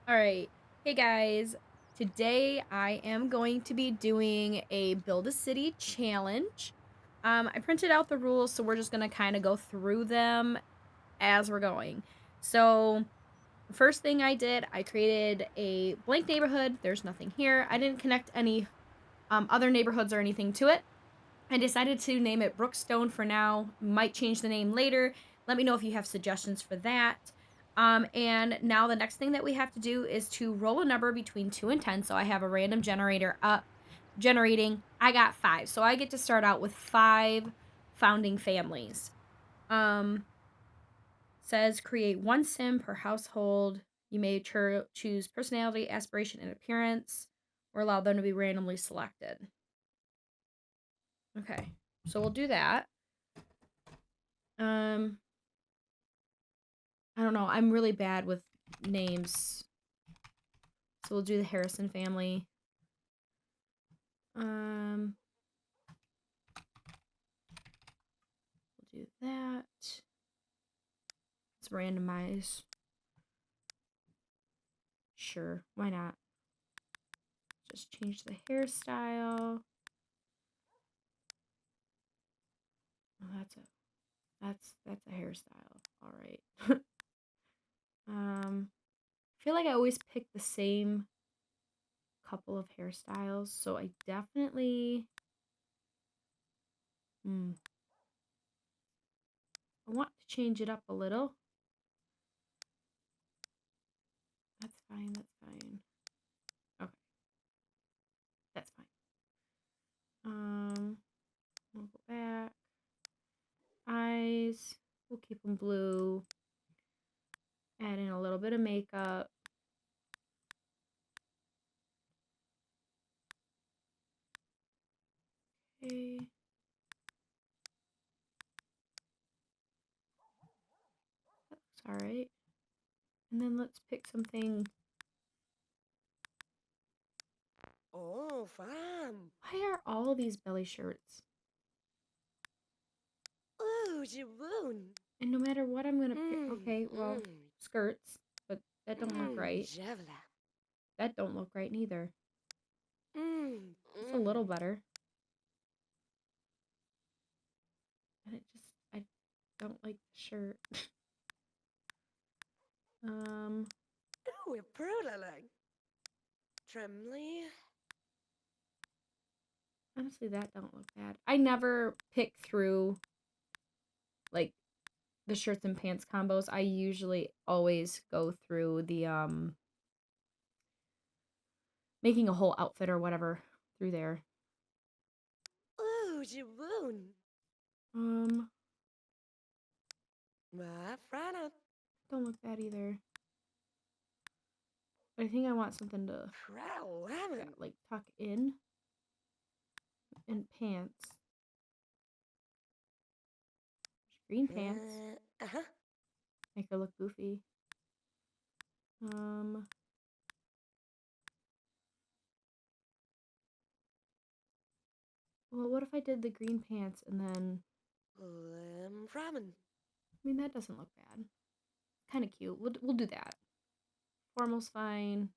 All right. Hey guys. Today I am going to be doing a Build a City challenge. I printed out the rules, so we're just going to kind of go through them as we're going. So, the first thing I did, I created a blank neighborhood. There's nothing here. I didn't connect any other neighborhoods or anything to it. I decided to name it Brookstone for now. Might change the name later. Let me know if you have suggestions for that. And now the next thing that we have to do is to roll a number between 2 and 10. So I have a random generator up generating. I got 5. So I get to start out with 5 founding families. Um, Says create 1 sim per household. You may choose personality, aspiration, and appearance, or allow them to be randomly selected. Okay, so we'll do that. Um, I don't know. I'm really bad with names. So we'll do the Harrison family. Um, we'll do that. Let's randomize. Sure, why not? Just change the hairstyle. Oh, that's a hairstyle. All right. I feel like I always pick the same couple of hairstyles, so I definitely I want to change it up a little. That's fine, that's fine. Okay. That's fine. We'll go back. Eyes, we'll keep them blue. Add in a little bit of makeup. Okay. That looks alright. And then let's pick something. Oh, fun. Why are all these belly shirts? Ooh, Jaboon. And no matter what I'm gonna pick. Mmm, Okay, well, mmm, skirts, but that don't look right. Javla. That don't look right neither. Mmm, It's a mmm. little better. And I don't like the shirt. um, Ooh, prulalang. Tremly. Honestly, that don't look bad. I never pick through like the shirts and pants combos. I usually always go through the making a whole outfit or whatever through there. Ooh, Jaboon. Um, My friend. don't look bad either. But I think I want something to Crow lemon. like tuck in and pants. Green pants. Uh-huh. Make her look goofy. Um, well, what if I did the green pants and then Ramen. I mean that doesn't look bad. Kind of cute. We'll do that. Formal's fine.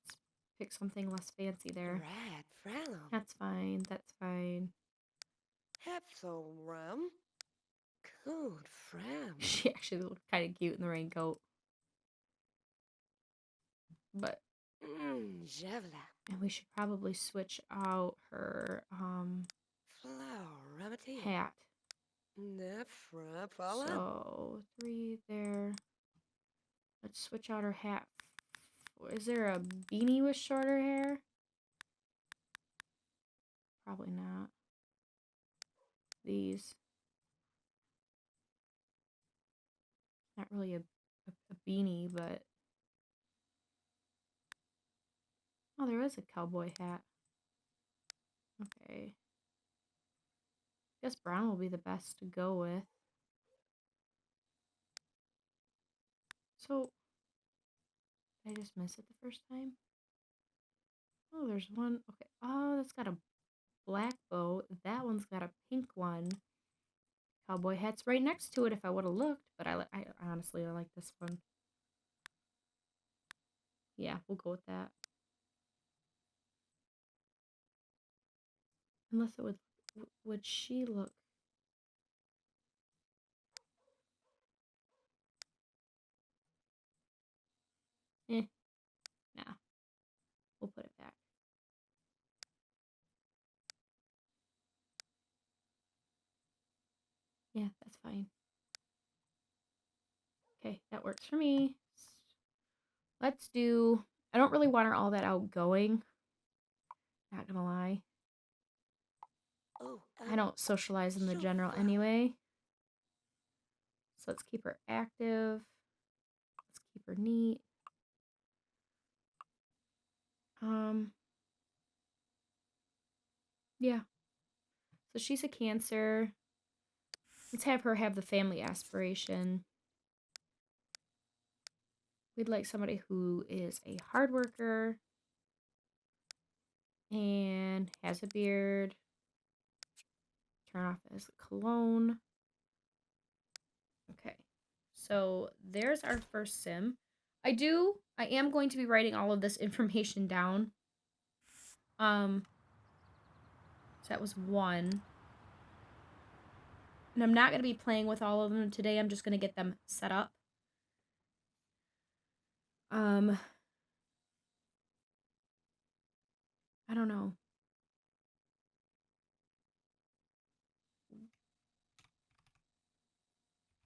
Let's pick something less fancy there. Red Frelum. That's fine. That's fine. Hepso rum. Good fram. She actually looked kind of cute in the raincoat. But Javla. and we should probably switch out her Flower remedy. hat. Nefra pollen. So 3 there. Let's switch out her hat. Is there a beanie with shorter hair? Probably not. These. Not really a beanie, but oh, there is a cowboy hat. Okay. Guess brown will be the best to go with. So, did I just miss it the first time? Oh, there's one. Okay. Oh, that's got a black bow. That one's got a pink one. Cowboy hat's right next to it if I would have looked, but I honestly I like this one. Yeah, we'll go with that. Unless it would she look? Eh, nah. We'll put it back. Yeah, that's fine. Okay, that works for me. Let's do... I don't really want her all that outgoing. Not gonna lie. Oh, I don't socialize in the so general flower. anyway. So let's keep her active. Let's keep her neat. Yeah. So she's a Cancer. Let's have her have the family aspiration. We'd like somebody who is a hard worker and has a beard. Turn off as cologne. Okay. So there's our first sim. I am going to be writing all of this information down. So that was one. And I'm not going to be playing with all of them today. I'm just going to get them set up. I don't know.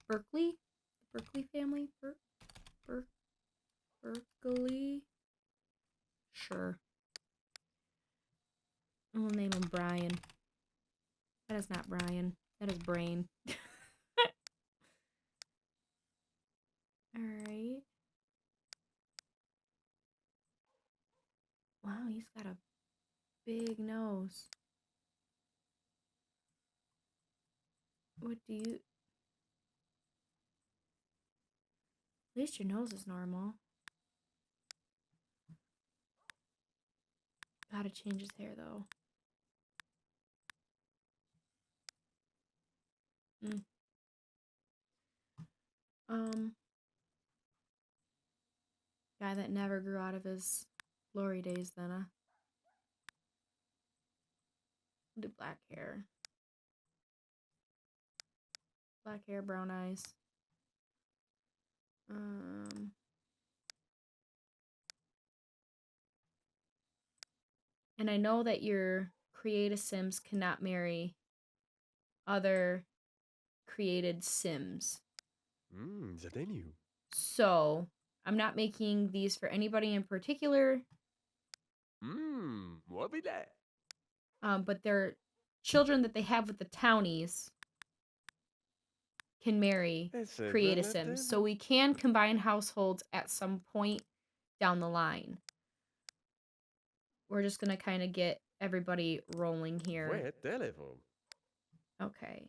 Berkeley? Berkeley family? Berkeley? Sure. We'll name him Brian. That is not Brian. That is Brain. Alright. Wow, he's got a big nose. What do you... At least your nose is normal. Gotta change his hair, though. Guy that never grew out of his glory days, then, We'll do black hair. Black hair, brown eyes. And I know that your created Sims cannot marry other created Sims. That I knew. So, I'm not making these for anybody in particular. What be that? But their children that they have with the townies can marry create a Sims. So we can combine households at some point down the line. We're just going to kind of get everybody rolling here. Wait, telephone. Okay.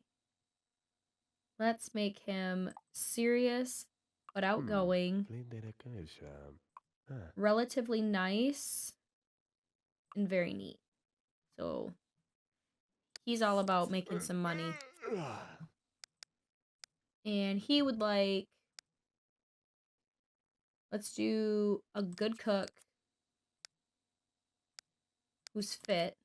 Let's make him serious but outgoing. Relatively nice and very neat. So he's all about making some money. And he would like... Let's do a good cook who's fit.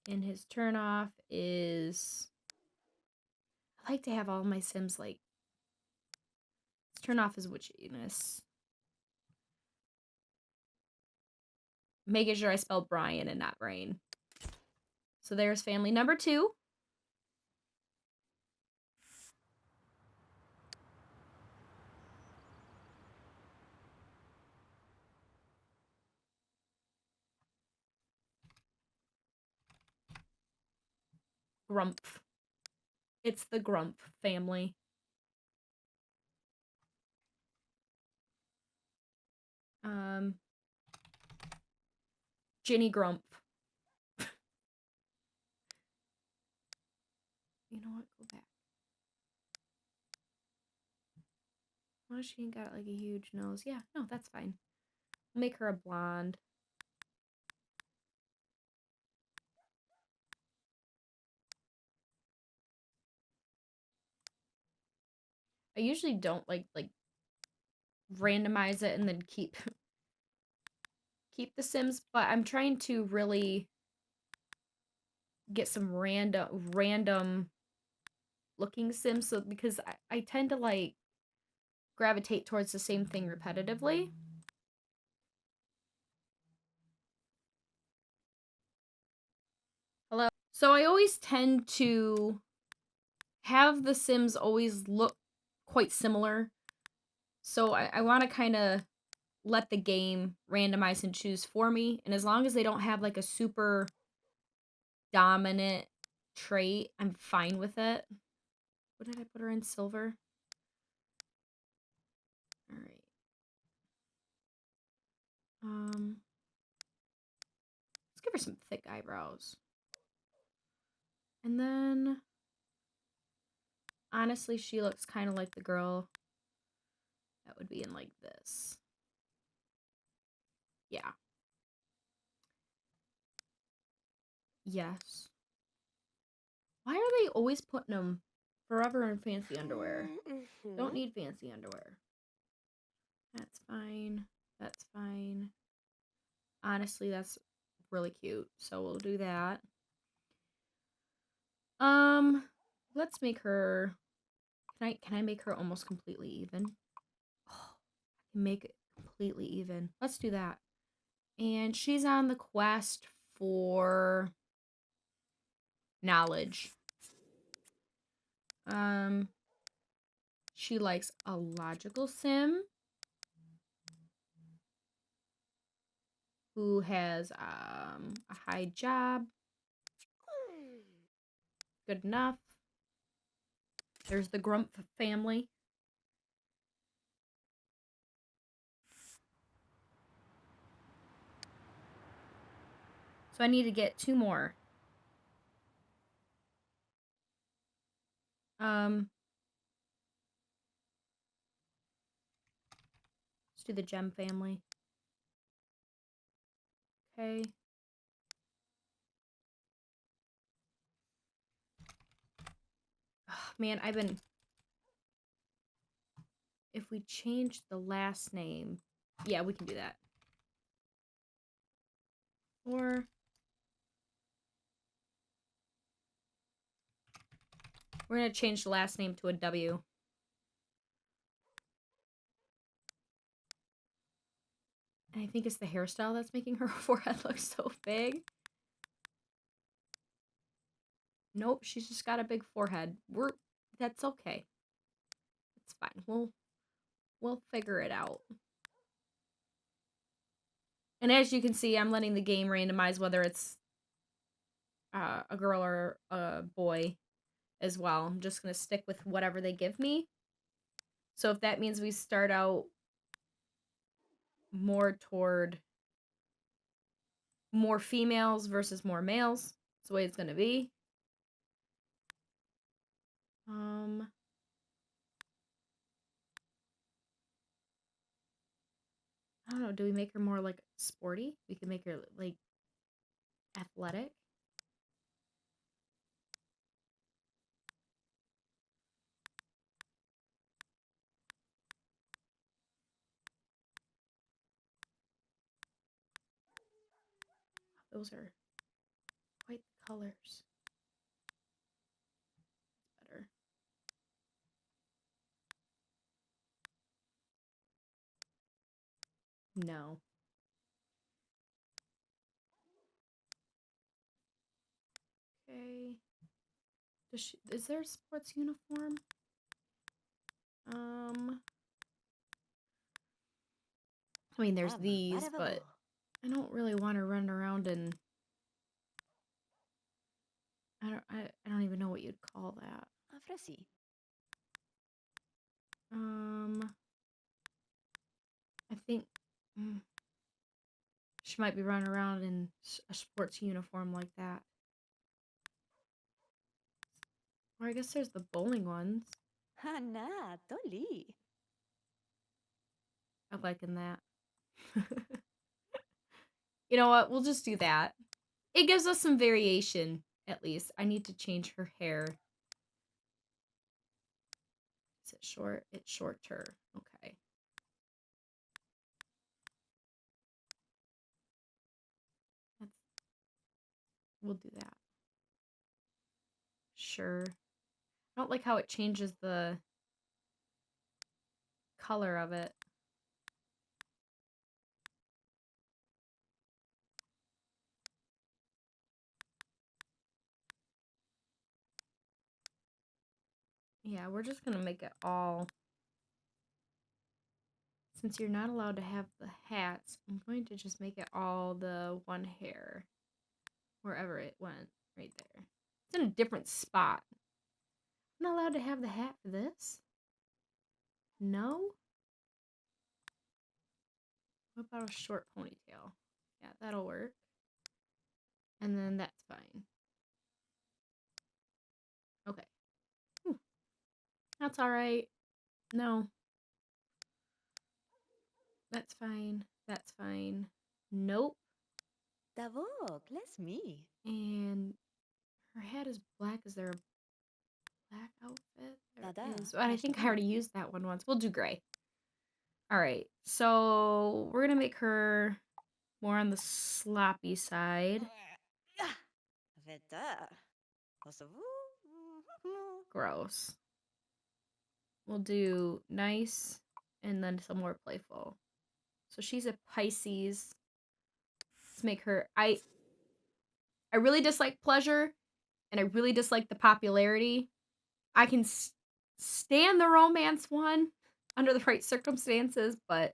And his turnoff is... I like to have all my Sims, like... His turnoff is witchiness. Making sure I spelled Brian and not Brain. So there's family number 2. Grump. It's the Grump family. Ginny Grump. You know what? Go back. Why she ain't got like a huge nose? Yeah, no, that's fine. Make her a blonde. I usually don't like randomize it and then keep the Sims, but I'm trying to really get some random looking Sims, so because I tend to like gravitate towards the same thing repetitively. Hello. So I always tend to have the Sims always look quite similar. So I want to kind of let the game randomize and choose for me. And as long as they don't have like a super dominant trait, I'm fine with it. What did I put her in? Silver? All right. Let's give her some thick eyebrows. And then, honestly, she looks kind of like the girl that would be in like this. Yeah. Yes. Why are they always putting them forever in fancy underwear? Don't need fancy underwear. That's fine. That's fine. Honestly, that's really cute. So we'll do that. Let's make her. Can I make her almost completely even? Oh, I can make it completely even. Let's do that. And she's on the quest for knowledge. She likes a logical sim who has a high job. Good enough. There's the Grump family. So I need to get 2 more. Let's do the Gem family. Okay. Oh, man, if we change the last name, yeah, we can do that. Or we're gonna change the last name to a W. And I think it's the hairstyle that's making her forehead look so big. Nope, she's just got a big forehead. That's okay. It's fine. We'll figure it out. And as you can see, I'm letting the game randomize whether it's a girl or a boy as well. I'm just gonna stick with whatever they give me. So if that means we start out more toward more females versus more males, that's the way it's gonna be. I don't know, do we make her more like sporty? We can make her like athletic. Those are quite the colors. Better. No. Okay. Is there a sports uniform? I mean, there's these, but I don't really want to run around and I don't even know what you'd call that. I think she might be running around in a sports uniform like that. Or I guess there's the bowling ones. Hana, Toli. I'm liking that. You know what? We'll just do that. It gives us some variation, at least. I need to change her hair. Is it short? It's shorter. Okay. We'll do that. Sure. I don't like how it changes the color of it. Yeah, we're just gonna make it all. Since you're not allowed to have the hats, I'm going to just make it all the one hair. Wherever it went. Right there. It's in a different spot. I'm not allowed to have the hat for this? No? What about a short ponytail? Yeah, that'll work. And then that's fine. Okay. Whew. That's alright. No. That's fine. That's fine. Nope. Davok, let's me. And her hat is black. Is there a black outfit? There Dada, is. But I think I already Ashadani. used that one once. We'll do gray. Alright. So we're gonna make her more on the sloppy side. Veta. Kosovo. Gross. We'll do nice and then some more playful. So she's a Pisces. Let's make her. I really dislike pleasure, and I really dislike the popularity. I can stand the romance one under the right circumstances, but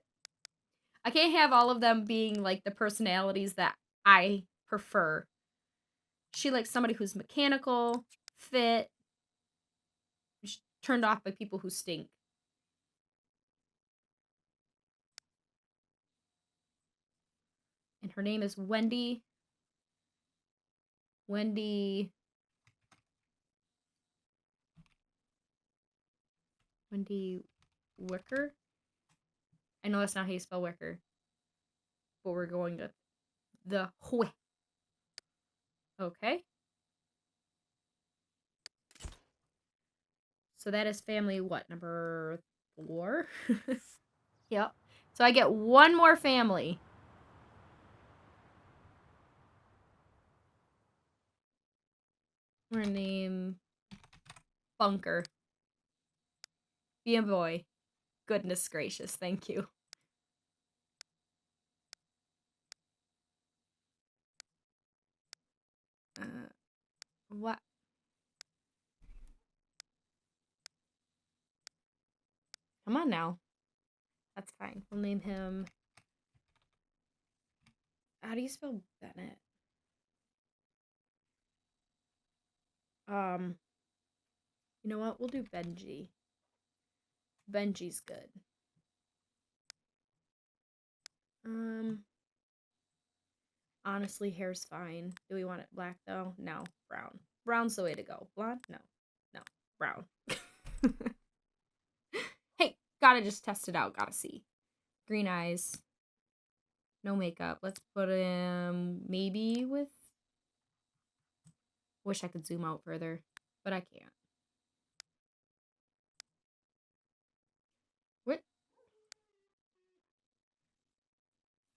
I can't have all of them being like the personalities that I prefer. She likes somebody who's mechanical, fit, turned off by people who stink. And her name is Wendy. Wendy Wicker. I know that's not how you spell Wicker, but we're going to the Hwe. Okay. So that is family what? Number 4? Yep. So I get one more family. We're gonna name Bunker. Be a boy. Goodness gracious, thank you. What? Come on now. That's fine. We'll name him. How do you spell Bennett? You know what? We'll do Benji. Benji's good. Honestly, hair's fine. Do we want it black though? No. Brown. Brown's the way to go. Blonde? No. No. Brown. Hey, gotta just test it out. Gotta see. Green eyes. No makeup. Let's put him maybe with. Wish I could zoom out further, but I can't. What?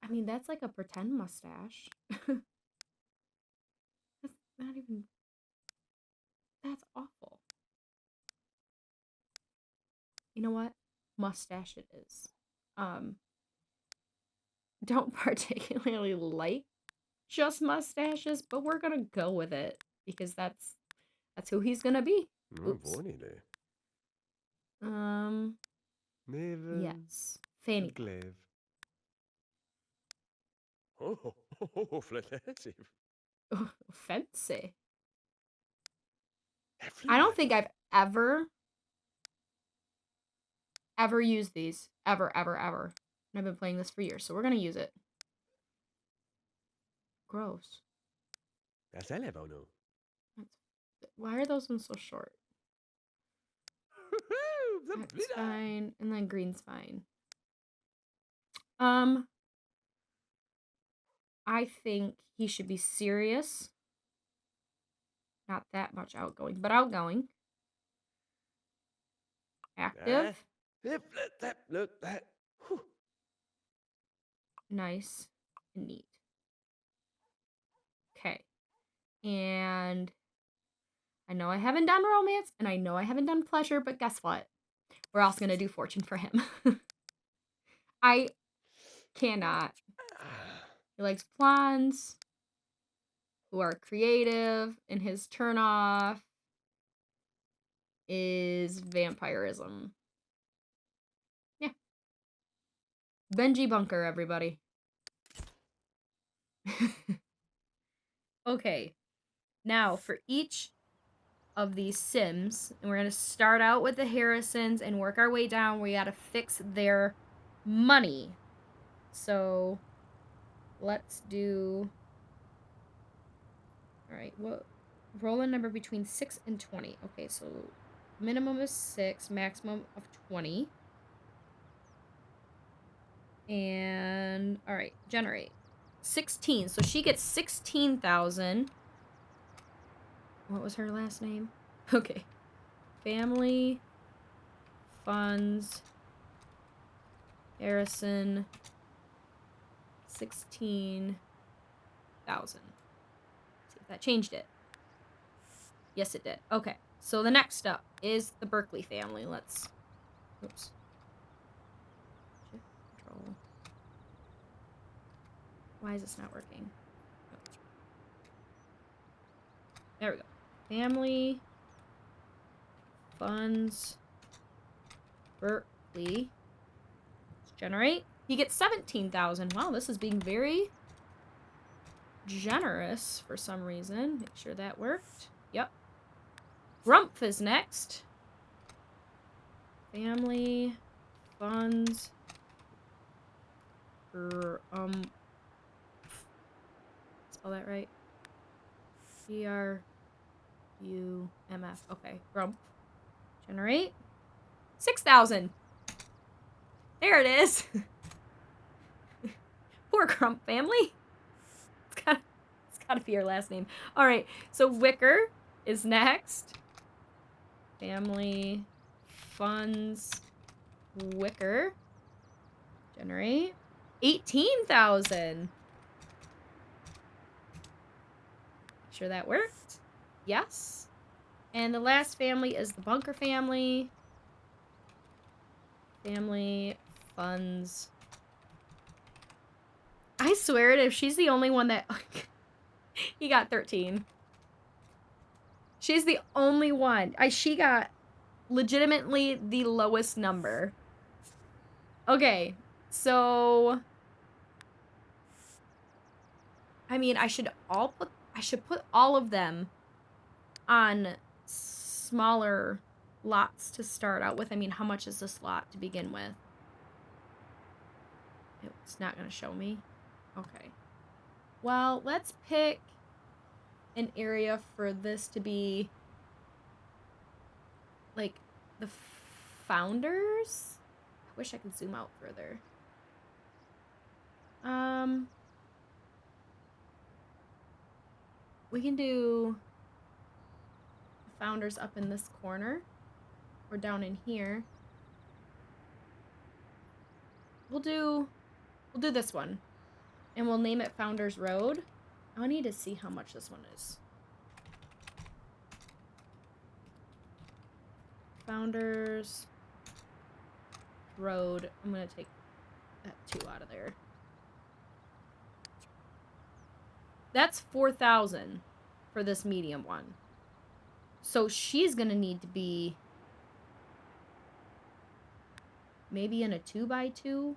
I mean, that's like a pretend mustache. That's not even. That's awful. You know what? Mustache it is. Don't particularly like just mustaches, but we're gonna go with it because that's who he's gonna be. Oops. Vornile. Um. Neven. Yes. Fanny. Glev. Oh, flattensiv. Fancy. I don't think I've ever used these. Ever. And I've been playing this for years, so we're gonna use it. Gross. That's Elevono. Why are those ones so short? That's fine. And then green's fine. I think he should be serious. Not that much outgoing, but outgoing. Active. Nice and neat. Okay. And I know I haven't done romance, and I know I haven't done pleasure, but guess what? We're also going to do fortune for him. I cannot. He likes blondes who are creative, and his turnoff is vampirism. Yeah. Benji Bunker, everybody. Okay. Now, for each of these Sims, and we're going to start out with the Harrisons and work our way down. We got to fix their money. So, let's do... Alright, what... Roll a number between 6 and 20. Okay, so minimum is 6, maximum of 20. And, alright, generate. 16, so she gets 16,000. What was her last name? Okay. Family, funds, Harrison, 16,000. See if that changed it. Yes, it did. Okay, so the next up is the Berkeley family. Let's... Oops. Shift, control. Why is this not working? Oh. There we go. Family, funds, Berkeley. Let's generate. He gets 17,000. Wow, this is being very generous for some reason. Make sure that worked. Yep. Grump is next. Family, funds, spell that right. Grumf. Okay, Grump. Generate. 6,000. There it is. Poor Grump family. It's gotta be your last name. All right, so Wicker is next. Family, funds, Wicker. Generate. 18,000. Sure that worked. Yes. And the last family is the Bunker family. Family, funds. I swear it, if she's the only one that... He got 13. She's the only one. She got legitimately the lowest number. Okay, so... I mean, I should put all of them on smaller lots to start out with. I mean, how much is this lot to begin with? It's not going to show me. Okay. Well, let's pick an area for this to be like the founders. I wish I could zoom out further. We can do the founders up in this corner or down in here. We'll do this one, and we'll name it Founders Road. I need to see how much this one is. Founders Road. I'm gonna take that 2 out of there. That's 4,000 for this medium one. So she's gonna need to be maybe in a 2x2.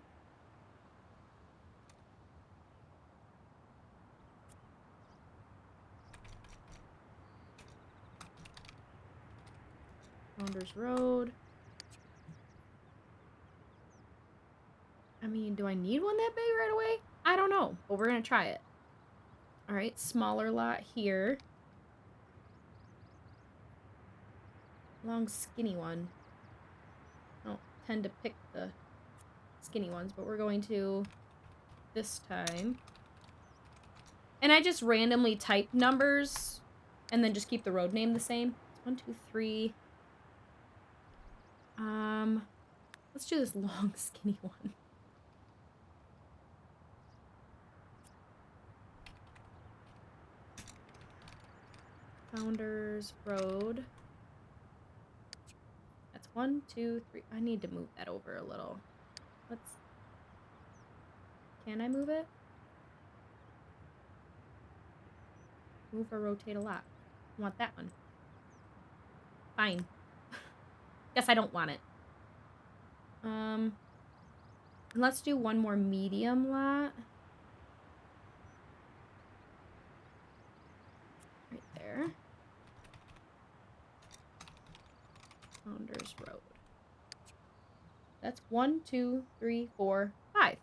Founders Road. I mean, do I need one that big right away? I don't know, but we're gonna try it. All right, smaller lot here. Long, skinny one. I don't tend to pick the skinny ones, but we're going to this time. And I just randomly type numbers and then just keep the road name the same. 1, 2, 3. Let's do this long, skinny one. Founders Road. That's 1, 2, 3. I need to move that over a little. Can I move it? Move or rotate a lot. I want that one. Fine. Guess I don't want it. Let's do one more medium lot. Right there. Founders Road. That's 1, 2, 3, 4, 5.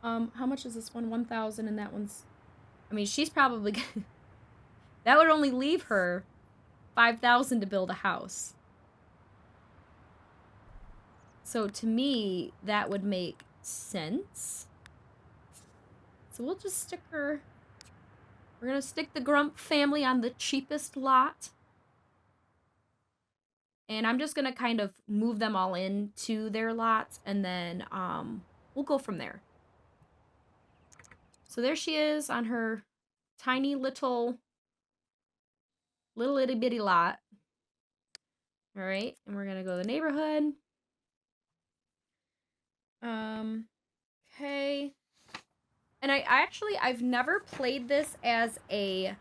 How much is this one? 1,000, and that one's... I mean, she's probably... that would only leave her 5,000 to build a house. So to me, that would make sense. So we'll just stick her... We're gonna stick the Grump family on the cheapest lot. And I'm just gonna kind of move them all into their lots, and then we'll go from there. So there she is on her tiny little itty bitty lot. All right, and we're gonna go to the neighborhood. Okay. And I've never played this as a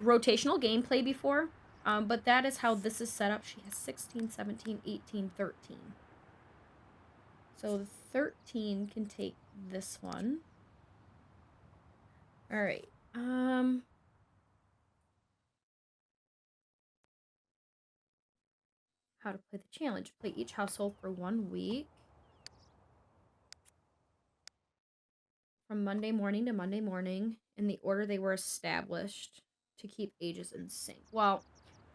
rotational gameplay before, but that is how this is set up. She has 16, 17, 18, 13. So the 13 can take this one. All right. How to play the challenge. Play each household for 1 week. From Monday morning to Monday morning in the order they were established to keep ages in sync. Well,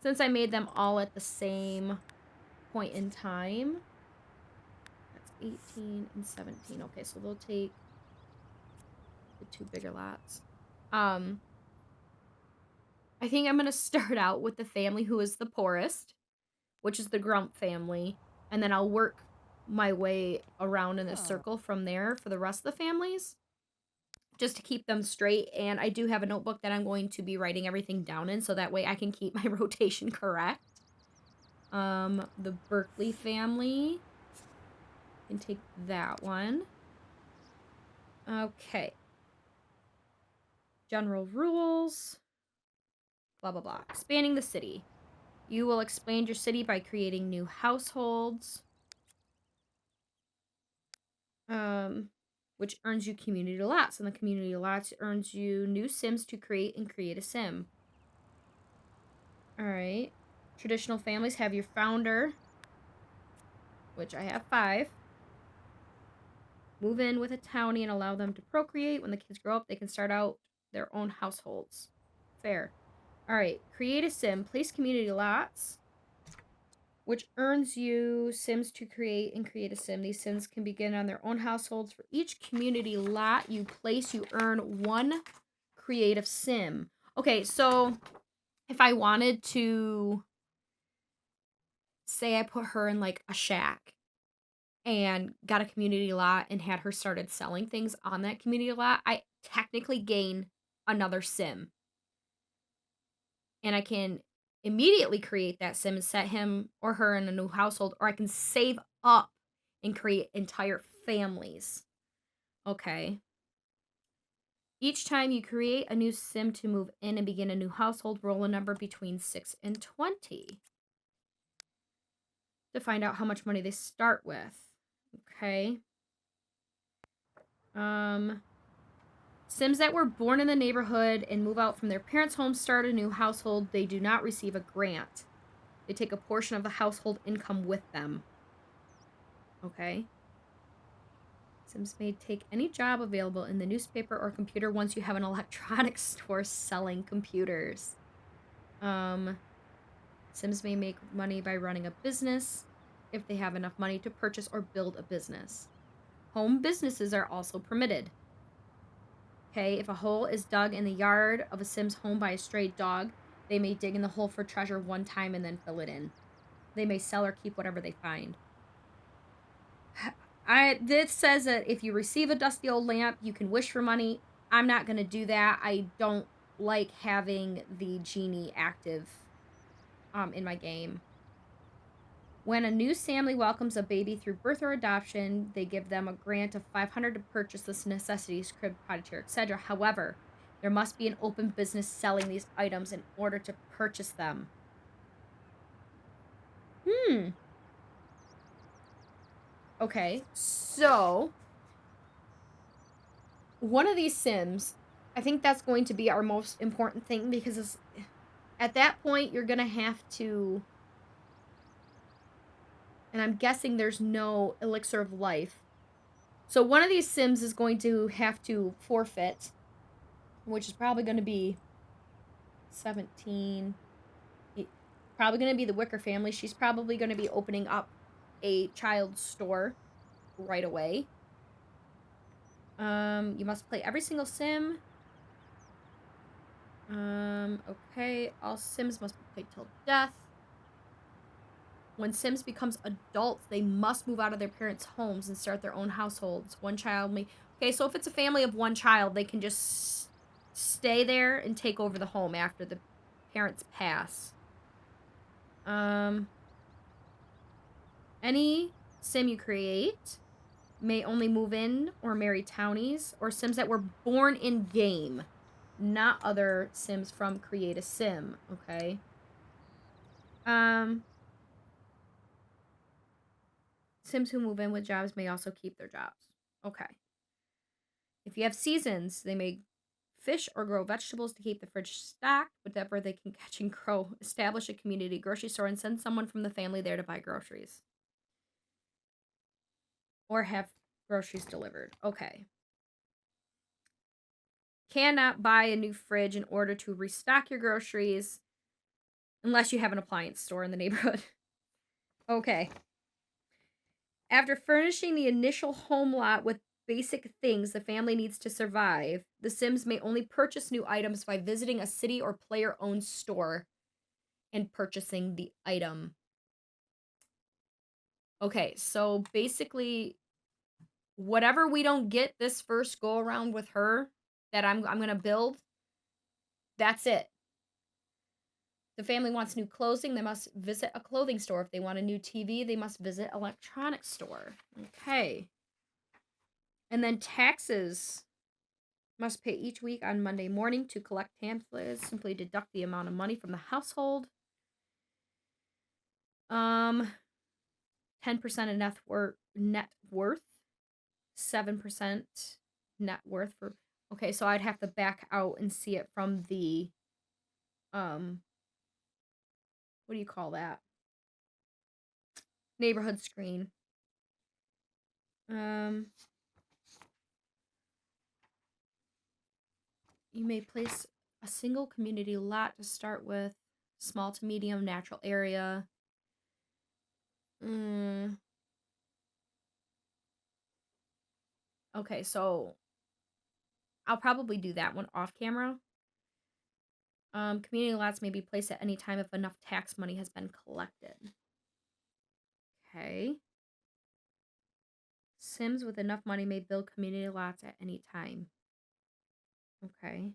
since I made them all at the same point in time, that's 18 and 17. Okay, so they'll take the 2 bigger lots. I think I'm going to start out with the family who is the poorest, which is the Grump family, and then I'll work my way around in a circle from there for the rest of the families, just to keep them straight. And I do have a notebook that I'm going to be writing everything down in, so that way I can keep my rotation correct. The Berkeley family can take that one. Okay. General rules. Blah, blah, blah. Expanding the city. You will expand your city by creating new households. Which earns you community lots. And the community lots earns you new sims to create and create a sim. Alright. Traditional families have your founder, which I have 5. Move in with a townie and allow them to procreate. When the kids grow up, they can start out their own households. Fair. Alright. Create a sim. Place community lots, which earns you sims to create and create a sim. These sims can begin on their own households. For each community lot you place, you earn 1 creative sim. Okay, so if I wanted to, say I put her in like a shack and got a community lot and had her started selling things on that community lot, I technically gain another sim. And I can immediately create that sim and set him or her in a new household, or I can save up and create entire families. Okay. Each time you create a new sim to move in and begin a new household, roll a number between 6 and 20 to find out how much money they start with. Okay. Sims that were born in the neighborhood and move out from their parents' home start a new household. They do not receive a grant. They take a portion of the household income with them. Okay. Sims may take any job available in the newspaper or computer once you have an electronics store selling computers. Sims may make money by running a business if they have enough money to purchase or build a business. Home businesses are also permitted. Okay, if a hole is dug in the yard of a Sim's home by a stray dog, they may dig in the hole for treasure 1 time and then fill it in. They may sell or keep whatever they find. This says that if you receive a dusty old lamp, you can wish for money. I'm not going to do that. I don't like having the genie active in my game. When a new family welcomes a baby through birth or adoption, they give them a grant of $500 to purchase the necessities, crib, potty chair, etc. However, there must be an open business selling these items in order to purchase them. Okay, so one of these Sims, I think that's going to be our most important thing because at that point you're going to have to, and I'm guessing there's no elixir of life. So one of these Sims is going to have to forfeit, which is probably going to be 17. Probably going to be the Wicker family. She's probably going to be opening up a child's store right away. You must play every single Sim. Okay. All Sims must be played till death. When Sims becomes adults, they must move out of their parents' homes and start their own households. One child may... Okay, so if it's a family of one child, they can just stay there and take over the home after the parents pass. Any Sim you create may only move in or marry townies or Sims that were born in game, not other Sims from Create a Sim, okay? Sims who move in with jobs may also keep their jobs. Okay. If you have seasons, they may fish or grow vegetables to keep the fridge stocked, whatever they can catch and grow. Establish a community grocery store and send someone from the family there to buy groceries. Or have groceries delivered. Okay. Cannot buy a new fridge in order to restock your groceries unless you have an appliance store in the neighborhood. Okay. After furnishing the initial home lot with basic things the family needs to survive, the Sims may only purchase new items by visiting a city or player-owned store and purchasing the item. Okay, so basically, whatever we don't get this first go around with her that I'm gonna build, that's it. The family wants new clothing, they must visit a clothing store. If they want a new TV, they must visit an electronics store. Okay. And then taxes must pay each week on Monday morning to collect pamphlets. Simply deduct the amount of money from the household. 10% of net worth. 7% net worth for... Okay, so I'd have to back out and see it from the what do you call that? Neighborhood screen. You may place a single community lot to start with. Small to medium natural area. Okay, so I'll probably do that one off camera. Community lots may be placed at any time if enough tax money has been collected. Okay. Sims with enough money may build community lots at any time. Okay.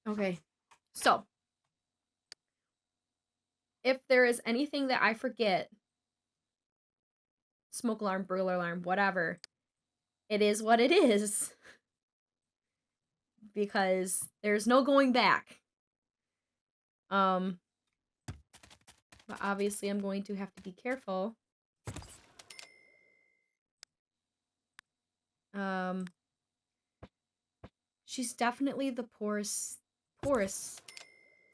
Okay. So, if there is anything that I forget, smoke alarm, burglar alarm, whatever, it is what it is. Because there's no going back. But obviously I'm going to have to be careful. She's definitely the poorest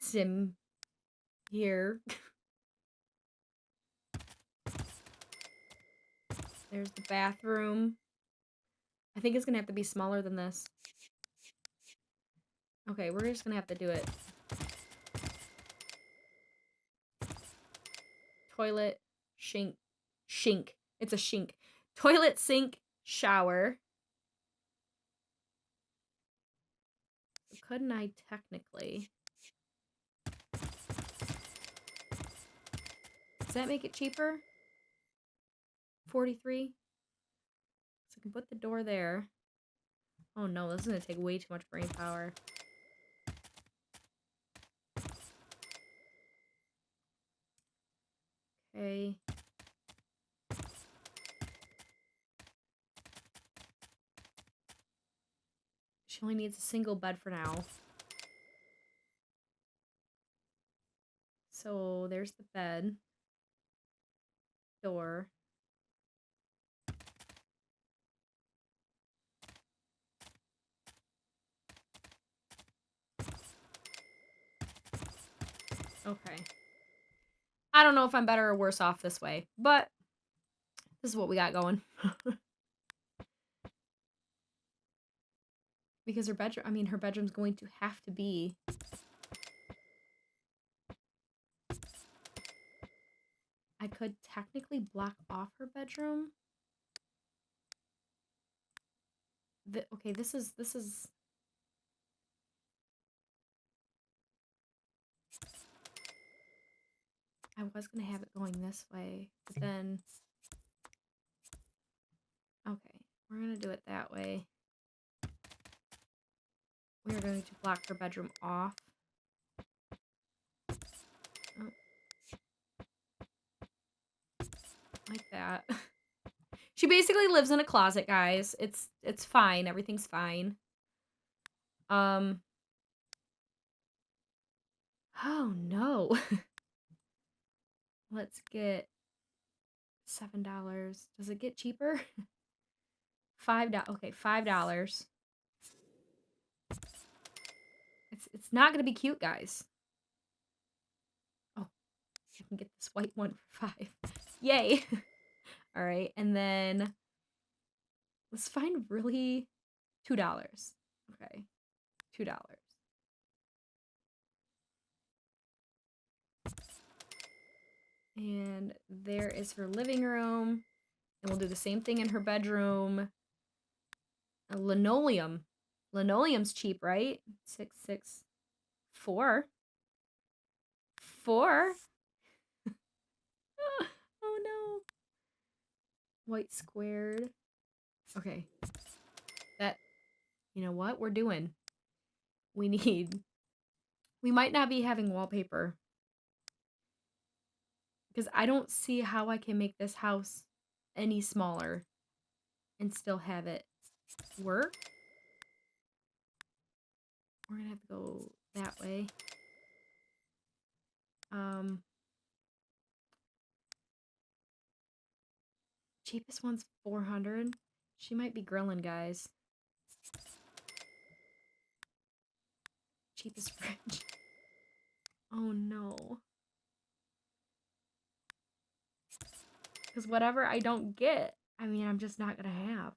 Sim here. There's the bathroom. I think it's gonna have to be smaller than this. Okay, we're just gonna have to do it. Toilet, shink. It's a shink. Toilet, sink, shower. Couldn't I technically? Does that make it cheaper? 43? So I can put the door there. Oh no, this is gonna take way too much brain power. Okay. She only needs a single bed for now. So there's the bed. Door. Okay. I don't know if I'm better or worse off this way, but this is what we got going. Because her bedroom, I mean, her bedroom's going to have to be... I could technically block off her bedroom. Okay, this is... I was going to have it going this way, but then... Okay, we're going to do it that way. We are going to block her bedroom off. Oh. Like that. She basically lives in a closet, guys. It's fine. Everything's fine. Oh no. Let's get $7. Does it get cheaper? $5. Okay, $5. It's not gonna be cute, guys. Oh, I can get this white one for $5. Yay! All right, and then let's find really $2. Okay, $2. And there is her living room. And we'll do the same thing in her bedroom. A linoleum. Linoleum's cheap, right? 664. 4. Oh no. White squared. Okay. That, you know what we're doing? We might not be having wallpaper. Because I don't see how I can make this house any smaller and still have it work. We're gonna have to go that way. Cheapest one's 400. She might be grilling, guys. Cheapest fridge. Oh no. Because whatever I don't get, I mean, I'm just not gonna have.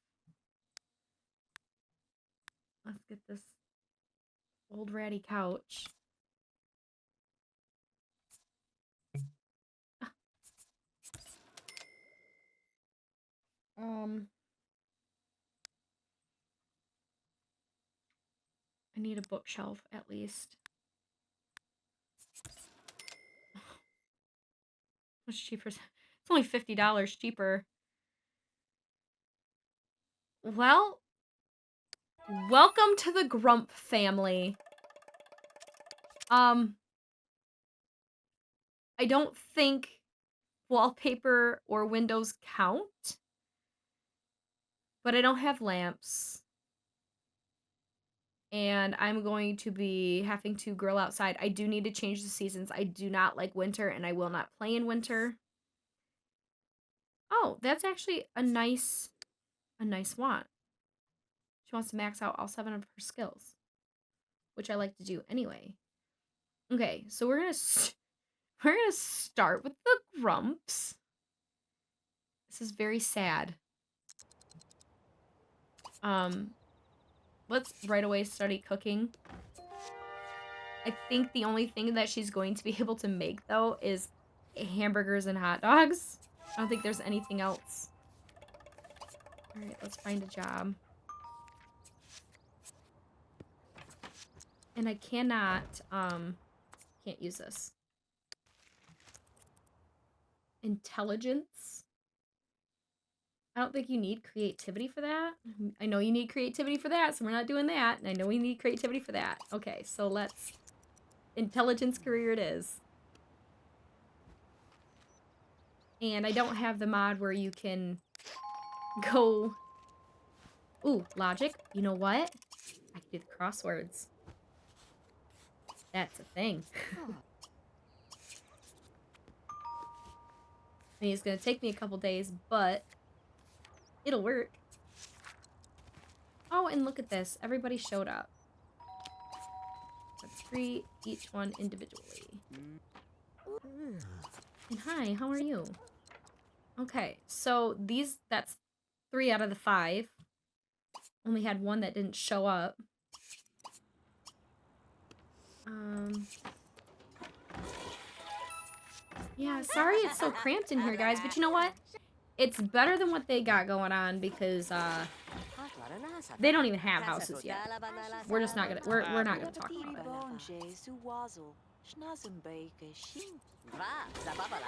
Let's get this old ratty couch. I need a bookshelf at least. Much cheaper. It's only $50 cheaper. Well, welcome to the Grump family. I don't think wallpaper or windows count, but I don't have lamps. And I'm going to be having to grill outside. I do need to change the seasons. I do not like winter, and I will not play in winter. Oh, that's actually a nice want. She wants to max out all 7 of her skills, which I like to do anyway. Okay, so we're gonna start with the Grumps. This is very sad. Let's right away study cooking. I think the only thing that she's going to be able to make, though, is hamburgers and hot dogs. I don't think there's anything else. Alright, let's find a job. And I cannot, can't use this. Intelligence. I don't think you need creativity for that. I know you need creativity for that, so we're not doing that. And I know we need creativity for that. Okay, so let's... Intelligence career it is. And I don't have the mod where you can go... Ooh, logic. You know what? I can do the crosswords. That's a thing. I mean, it's gonna take me a couple days, but it'll work. Oh, and look at this. Everybody showed up. Let's greet each one individually. And hi, how are you? Okay, so that's 3 out of the 5. Only had one that didn't show up. Yeah, sorry it's so cramped in here, guys, but you know what? It's better than what they got going on because, they don't even have houses yet. We're just not gonna, we're not gonna talk about it.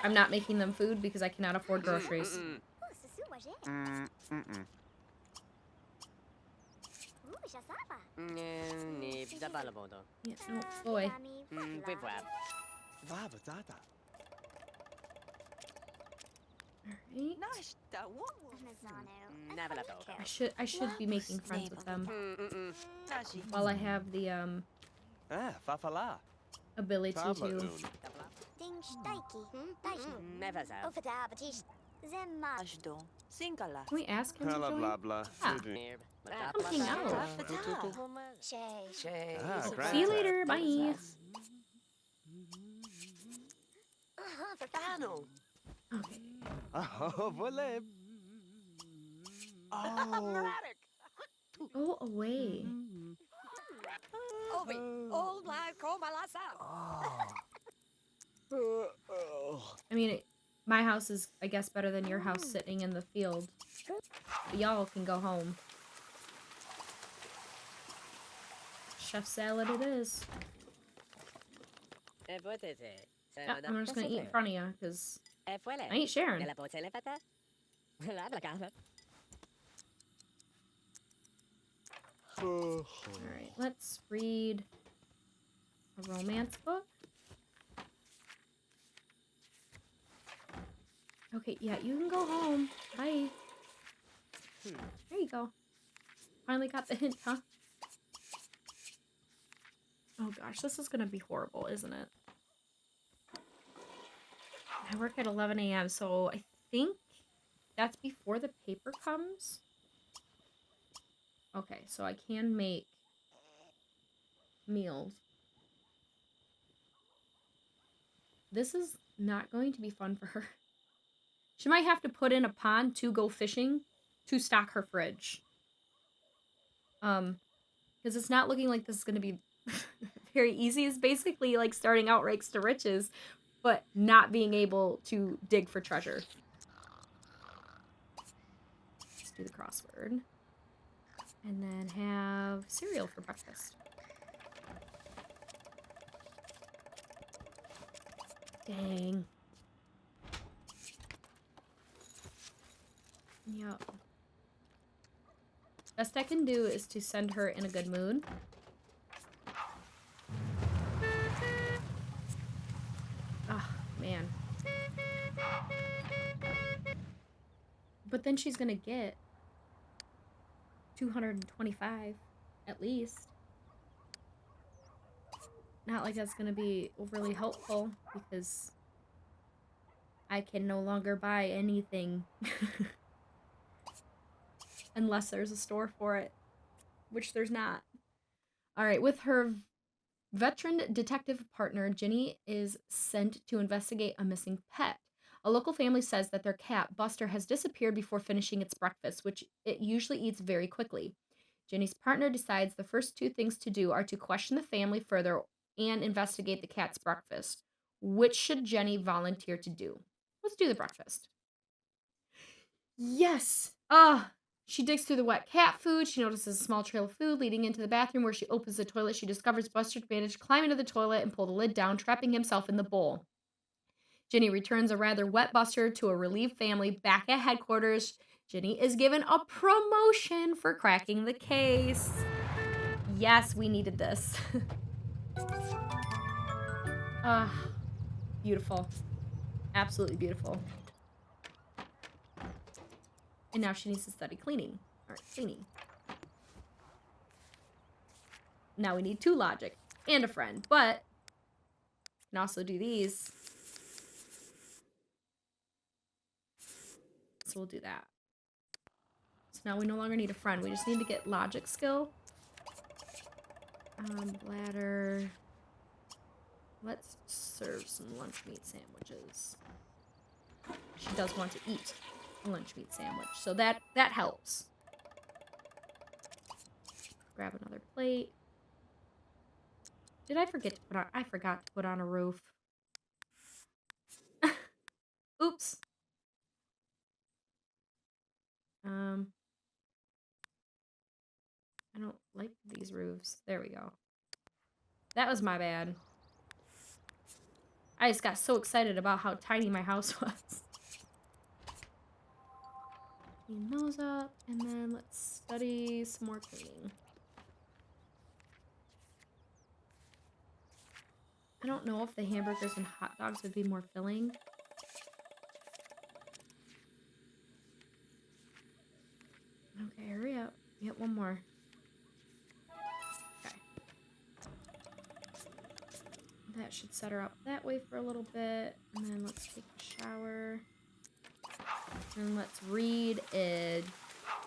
I'm not making them food because I cannot afford groceries. Yeah, no, boy. Alright. I should be making friends with them while I have the ability to. Can we ask him to join? Yeah. Come hang out. See you later. Bye. Okay. Oh, voilà. Oh. Go away. I mean, my house is, I guess, better than your house sitting in the field. But y'all can go home. Chef salad it is. Yeah, I'm just gonna eat in front of you, because I ain't sharing. Alright, let's read a romance book. Okay, yeah, you can go home. Bye. There you go. Finally got the hint, huh? Oh gosh, this is gonna be horrible, isn't it? I work at 11 a.m., so I think that's before the paper comes. Okay, so I can make meals. This is not going to be fun for her. She might have to put in a pond to go fishing to stock her fridge. Because it's not looking like this is going to be very easy. It's basically like starting out rags to riches, but not being able to dig for treasure. Let's do the crossword. And then have cereal for breakfast. Dang. Yep. Best I can do is to send her in a good mood. Oh, man. But then she's gonna get 225 at least. Not like that's gonna be overly helpful because I can no longer buy anything unless there's a store for it, which there's not. All right, with her veteran detective partner, Ginny is sent to investigate a missing pet. A local family says that their cat, Buster, has disappeared before finishing its breakfast, which it usually eats very quickly. Jenny's partner decides the first 2 things to do are to question the family further and investigate the cat's breakfast. Which should Jenny volunteer to do? Let's do the breakfast. Yes! She digs through the wet cat food. She notices a small trail of food leading into the bathroom. Where she opens the toilet, she discovers Buster managed to climb into the toilet and pull the lid down, trapping himself in the bowl. Jenny returns a rather wet Buster to a relieved family back at headquarters. Ginny is given a promotion for cracking the case. Yes, we needed this. Beautiful. Absolutely beautiful. And now she needs to study cleaning. All right, cleaning. Now we need 2 logic and a friend, but can also do these. So we'll do that. So now we no longer need a friend. We just need to get logic skill. Bladder. Let's serve some lunch meat sandwiches. She does want to eat a lunch meat sandwich, so that helps. Grab another plate. Did I forget to put on? I forgot to put on a roof. Oops. I don't like these roofs. There we go. That was my bad. I just got so excited about how tiny my house was. Clean those up, and then let's study some more cleaning. I don't know if the hamburgers and hot dogs would be more filling. Okay, hurry up. Get one more. Okay. That should set her up that way for a little bit. And then let's take a shower. And let's read a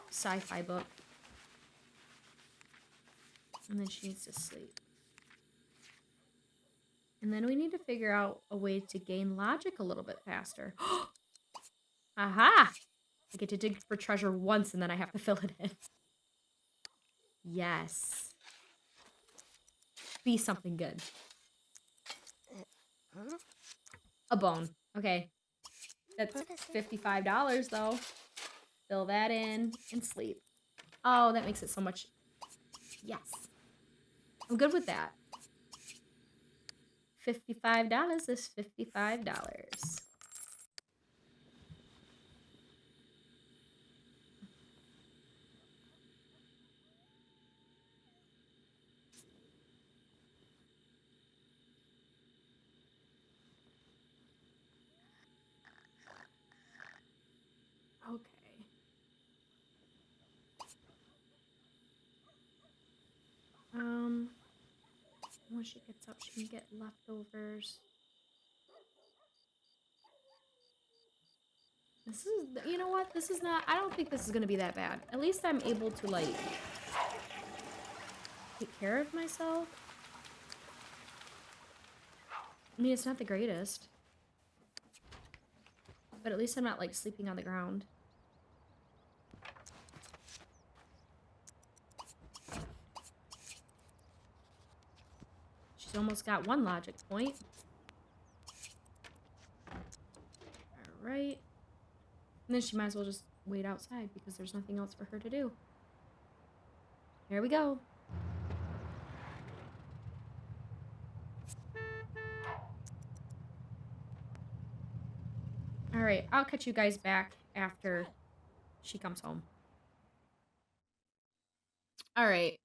sci-fi book. And then she needs to sleep. And then we need to figure out a way to gain logic a little bit faster. Aha! I get to dig for treasure once and then I have to fill it in. Yes. Be something good. A bone. Okay. That's $55 though. Fill that in and sleep. Oh, that makes it so much. Yes. I'm good with that. $55 is $55. Okay. When she gets up, she can get leftovers. This is, you know what? This is not, I don't think this is going to be that bad. At least I'm able to, like, take care of myself. I mean, it's not the greatest. But at least I'm not, like, sleeping on the ground. She's almost got 1 logic point. Alright. And then she might as well just wait outside because there's nothing else for her to do. Here we go. Alright, I'll catch you guys back after she comes home. Alright.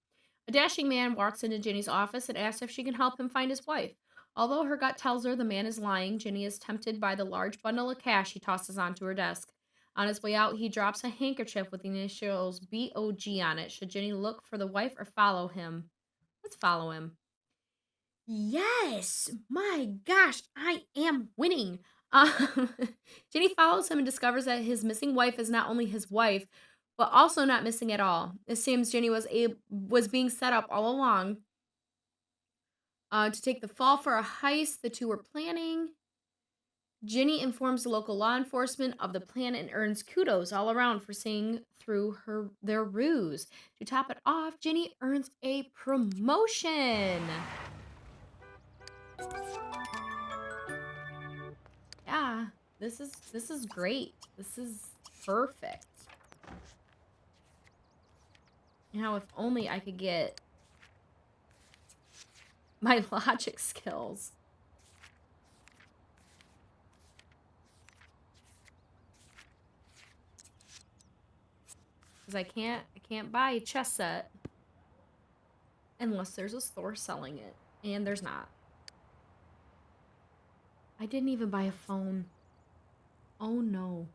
A dashing man walks into Ginny's office and asks if she can help him find his wife. Although her gut tells her the man is lying, Ginny is tempted by the large bundle of cash he tosses onto her desk. On his way out, he drops a handkerchief with the initials BOG on it. Should Ginny look for the wife or follow him? Let's follow him. Yes! My gosh, I am winning! Ginny follows him and discovers that his missing wife is not only his wife, but also not missing at all. It seems Ginny was being set up all along to take the fall for a heist the two were planning. Ginny informs the local law enforcement of the plan and earns kudos all around for seeing through their ruse. To top it off, Ginny earns a promotion. Yeah, this is great. This is perfect. Now, if only I could get my logic skills. because I can't buy a chess set unless there's a store selling it, and there's not. I didn't even buy a phone. Oh no.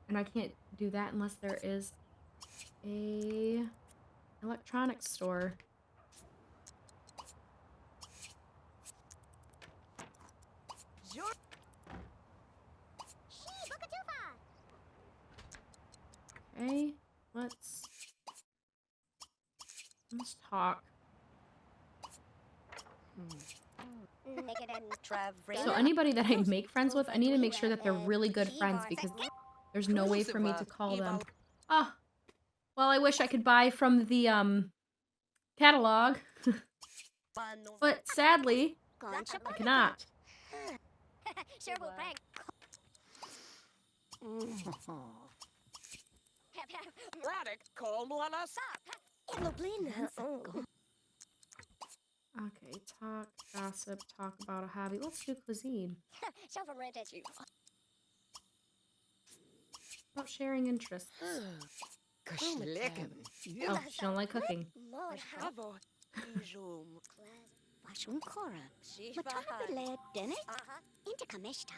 And I can't do that unless there is a electronics store. Okay, let's talk. So anybody that I make friends with, I need to make sure that they're really good friends because there's no way for me to call them. Oh, well, I wish I could buy from the catalog, but sadly, I cannot. Okay, talk, gossip, talk about a hobby. Let's do cuisine. About sharing interests. Oh, she don't like cooking.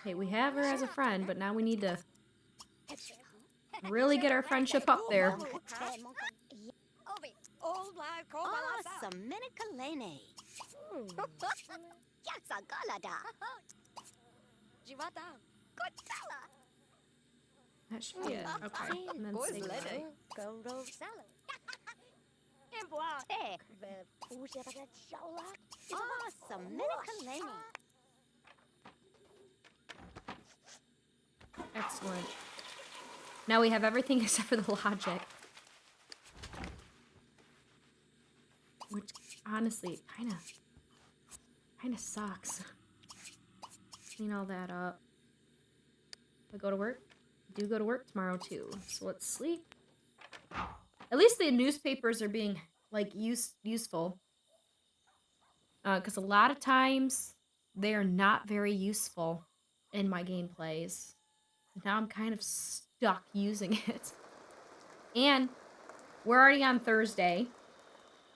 Okay, we have her as a friend, but now we need to really get our friendship up there. That should be it. Okay, and then say goodbye. Excellent. Now we have everything except for the logic. Which, honestly, kind of sucks. Clean all that up. I go to work. I do go to work tomorrow, too. So let's sleep. At least the newspapers are being, like, useful. Because a lot of times, they are not very useful in my gameplays. Now I'm kind of stuck using it. And we're already on Thursday.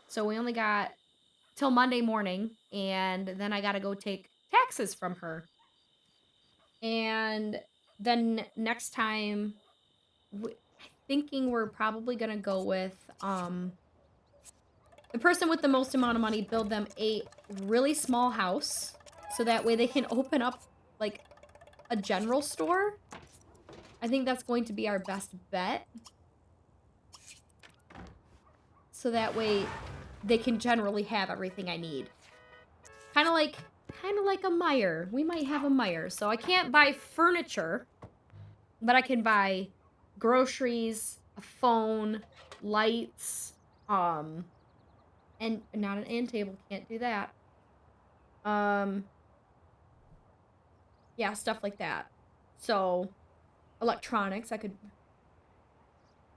So we only got till Monday morning. And then I got to go take taxes from her. And then next time, thinking we're probably going to go with the person with the most amount of money, build them a really small house. So that way they can open up like a general store. I think that's going to be our best bet. So that way they can generally have everything I need. Kind of like a Meijer. We might have a Meijer. So I can't buy furniture, but I can buy groceries, a phone, lights, and not an end table, can't do that. Yeah, stuff like that. So electronics, I could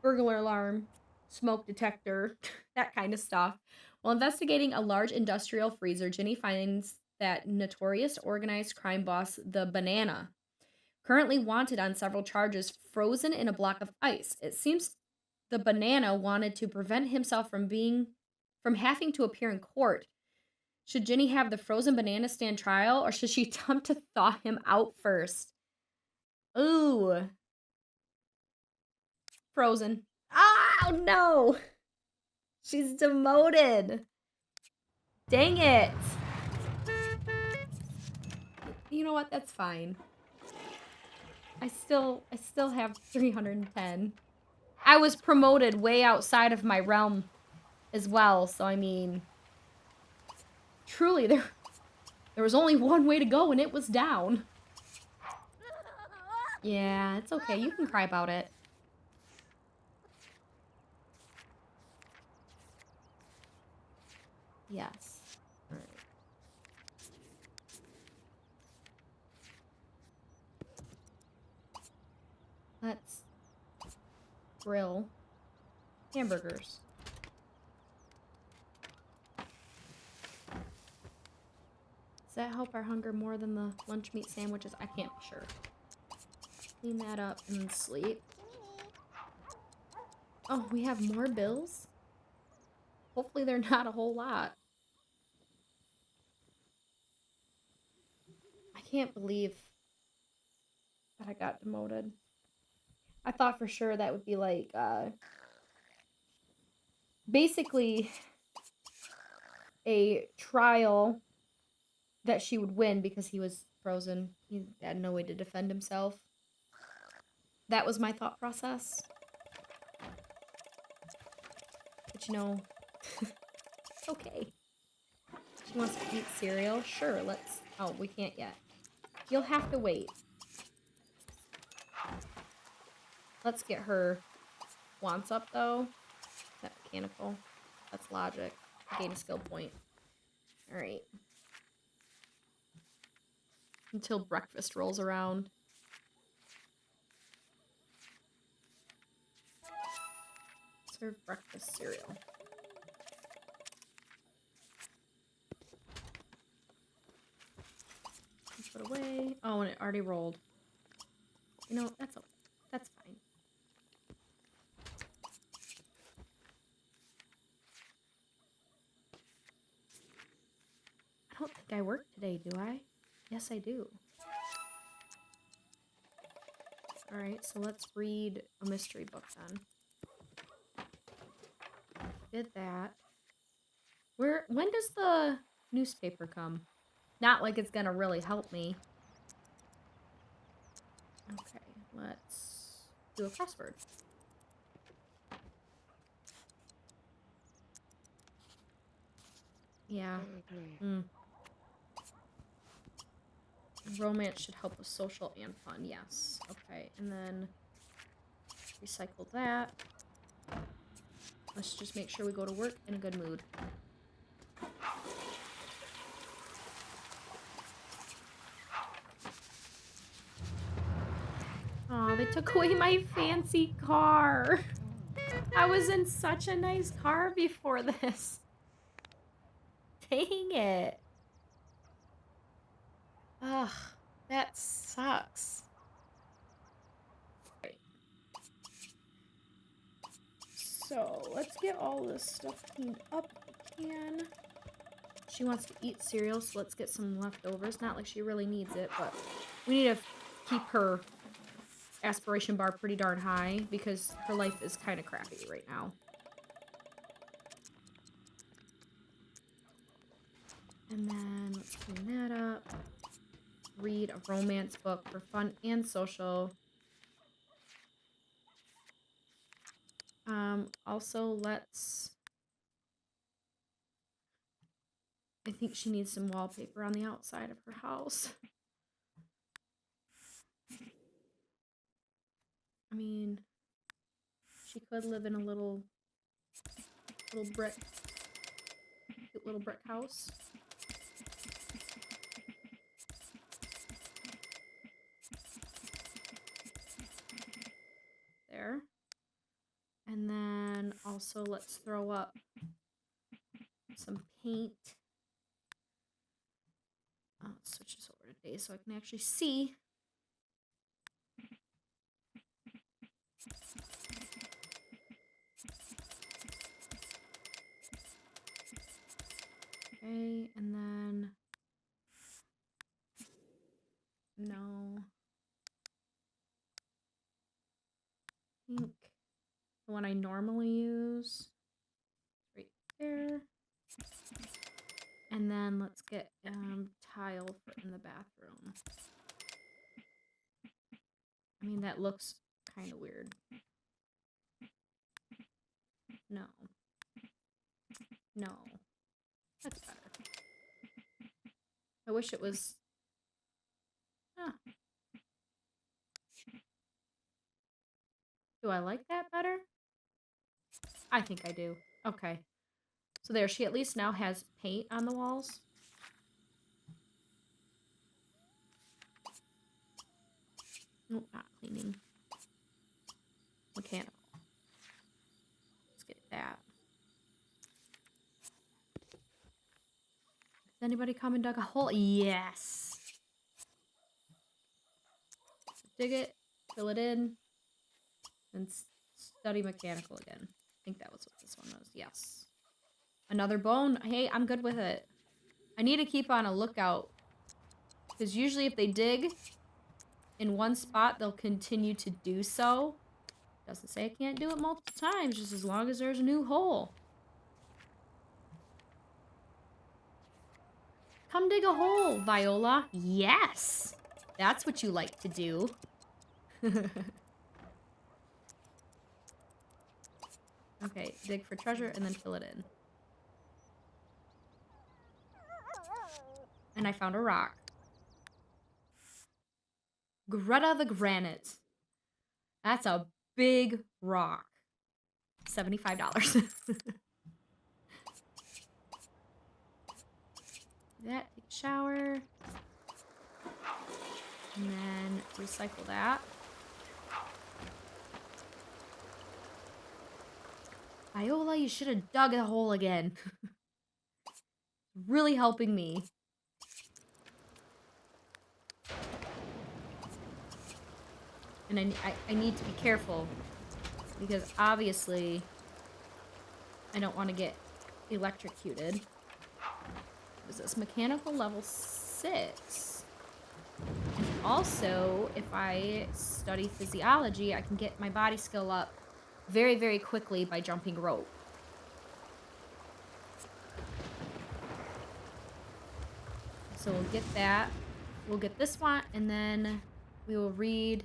burglar alarm, smoke detector, that kind of stuff. While investigating a large industrial freezer, Ginny finds that notorious organized crime boss, the Banana, currently wanted on several charges, frozen in a block of ice. It seems the Banana wanted to prevent himself from having to appear in court. Should Ginny have the frozen banana stand trial, or should she attempt to thaw him out first? Ooh. Frozen. Oh, no! She's demoted. Dang it. You know what? That's fine. I still have 310. I was promoted way outside of my realm as well, so I mean, truly there was only one way to go and it was down. Yeah, it's okay. You can cry about it. Yes. All right. Let's grill hamburgers. Does that help our hunger more than the lunch meat sandwiches? I can't be sure. Clean that up and sleep. Oh, we have more bills? Hopefully they're not a whole lot. I can't believe that I got demoted. I thought for sure that would be like, basically a trial that she would win because he was frozen. He had no way to defend himself. That was my thought process. But you know, okay. She wants to eat cereal? Sure, let's... Oh, we can't yet. You'll have to wait. Let's get her wants up, though. Is that mechanical? That's logic. Gain a skill point. Alright. Until breakfast rolls around. Serve breakfast cereal. Put away. Oh, and it already rolled. You know, that's okay. That's fine. I don't think I work today, do I? Yes, I do. Alright, so let's read a mystery book then. Did that. When does the newspaper come? Not like it's gonna really help me. Okay, let's do a crossword. Yeah. Romance should help with social and fun, yes. Okay, and then recycle that. Let's just make sure we go to work in a good mood. Aw, they took away my fancy car. I was in such a nice car before this. Dang it. Ugh, that sucks. Right. So, let's get all this stuff cleaned up if we can. She wants to eat cereal, so let's get some leftovers. Not like she really needs it, but we need to keep her aspiration bar pretty darn high because her life is kind of crappy right now. And then let's clean that up. Read a romance book for fun and social. Also let's... I think she needs some wallpaper on the outside of her house. I mean, she could live in a little brick, cute little brick house. There. And then also let's throw up some paint. Let's switch this over to day so I can actually see. Okay, and then no. I think the one I normally use right there. And then let's get tile for in the bathroom. I mean, that looks kind of weird. No. No. That's better. I wish it was... Huh. Do I like that better? I think I do. Okay. So there, she at least now has paint on the walls. Nope, not cleaning. Mechanical. Let's get that. Has anybody come and dug a hole? Yes! Dig it, fill it in, and Study mechanical again. I think that was what this one was. Yes. Another bone. Hey, I'm good with it. I need to keep on a lookout. Because usually if they dig in one spot, they'll continue to do so. Doesn't say I can't do it multiple times, just as long as there's a new hole. Come dig a hole, Viola. Yes! That's what you like to do. Okay, dig for treasure and then fill it in. And I found a rock. Greta the Granite. That's a big rock. $75. That, take a shower. And then recycle that. Viola, you should have dug a hole again. Really helping me. And I need to be careful. Because obviously, I don't want to get electrocuted. What is this? Mechanical level 6. And also, if I study physiology, I can get my body skill up very, very quickly by jumping rope. So we'll get that. We'll get this one, and then we will read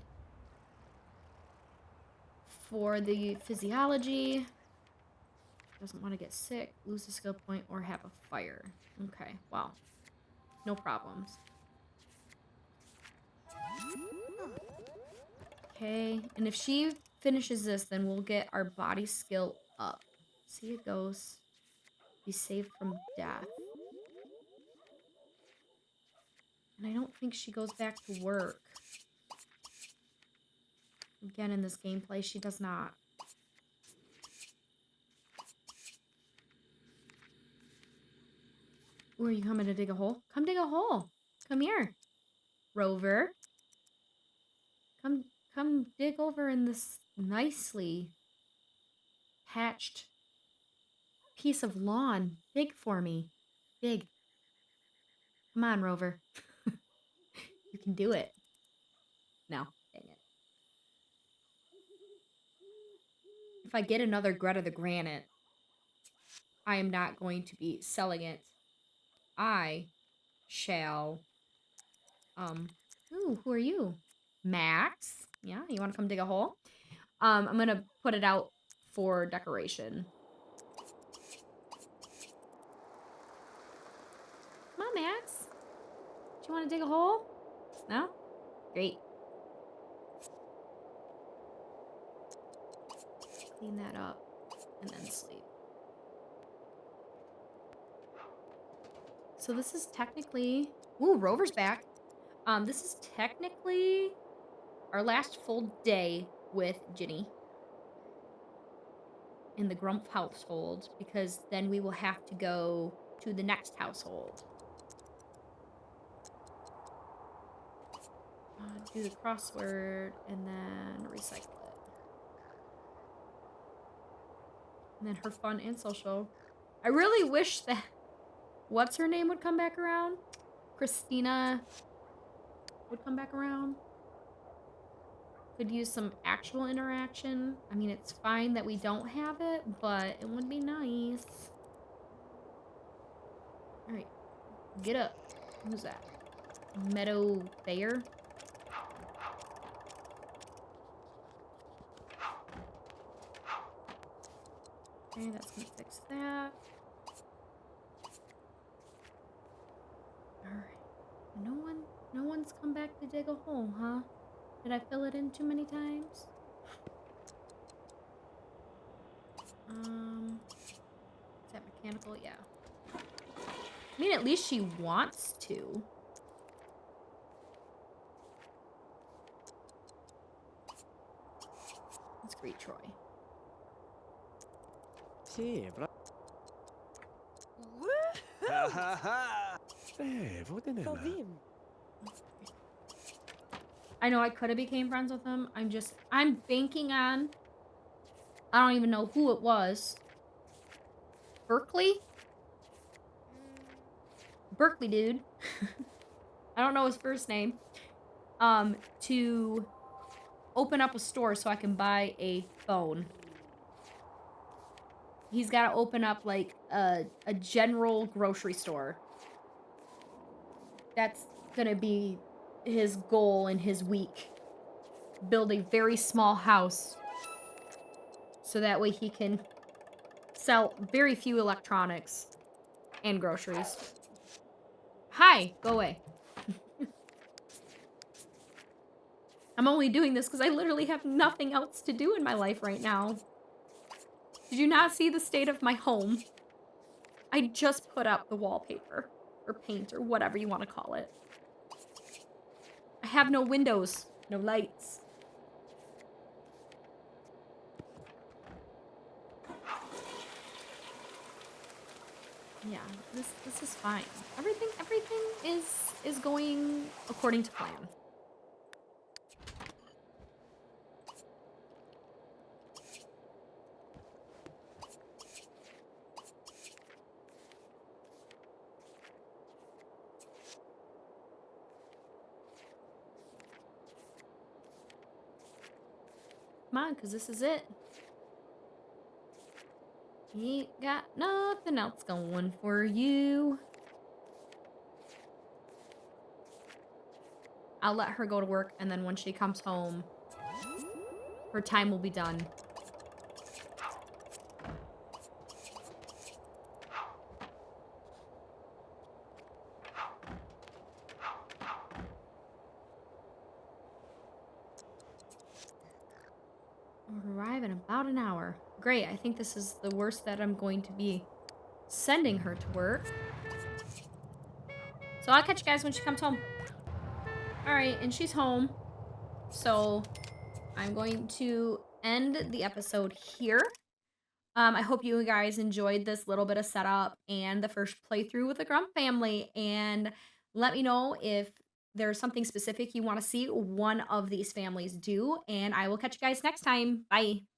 for the physiology. Doesn't want to get sick, lose a skill point, or have a fire. Okay, well, no problems. Okay, and if she finishes this, then we'll get our body skill up. See, it goes. Be saved from death. And I don't think she goes back to work. Again, in this gameplay, she does not. Ooh, are you coming to dig a hole? Come dig a hole. Come here, Rover. Come dig over in this nicely patched piece of lawn. Dig for me. Dig. Come on, Rover. You can do it. No, dang it. If I get another Greta the Granite, I am not going to be selling it. I shall, ooh, who are you? Max? Yeah, you want to come dig a hole? I'm going to put it out for decoration. Come on, Max. Do you want to dig a hole? No? Great. Clean that up and then sleep. So this is technically... Ooh, Rover's back. This is technically our last full day with Ginny in the Grump household, because then we will have to go to the next household. Do the crossword and then recycle it. And then her fun and social. I really wish that... What's her name would come back around? Christina would come back around. Could use some actual interaction. I mean, it's fine that we don't have it, but it would be nice. Alright. Get up. Who's that? Meadow Thayer? Okay, that's gonna fix that. Alright. No one's come back to dig a hole, huh? Did I fill it in too many times? Is that mechanical? Yeah. I mean, at least she wants to. Let's greet Troy. Sì, Fovim. I know I could have became friends with him. I'm banking on I don't even know who it was. Berkeley? Berkeley dude. I don't know his first name. To open up a store so I can buy a phone. He's got to open up like a general grocery store. That's gonna be his goal in his week. Build a very small house so that way he can sell very few electronics and groceries. Hi, go away. I'm only doing this because I literally have nothing else to do in my life right now. Did you not see the state of my home? I just put up the wallpaper or paint or whatever you want to call it. I have no windows, no lights. Yeah, this is fine. Everything is going according to plan. Come on, because this is it. You ain't got nothing else going for you. I'll let her go to work, and then when she comes home, her time will be done. We'll arrive in about an hour. Great, I think this is the worst that I'm going to be sending her to work. So I'll catch you guys when she comes home. Alright, and she's home. So I'm going to end the episode here. I hope you guys enjoyed this little bit of setup and the first playthrough with the Grump family. And let me know if there's something specific you want to see one of these families do. And I will catch you guys next time. Bye.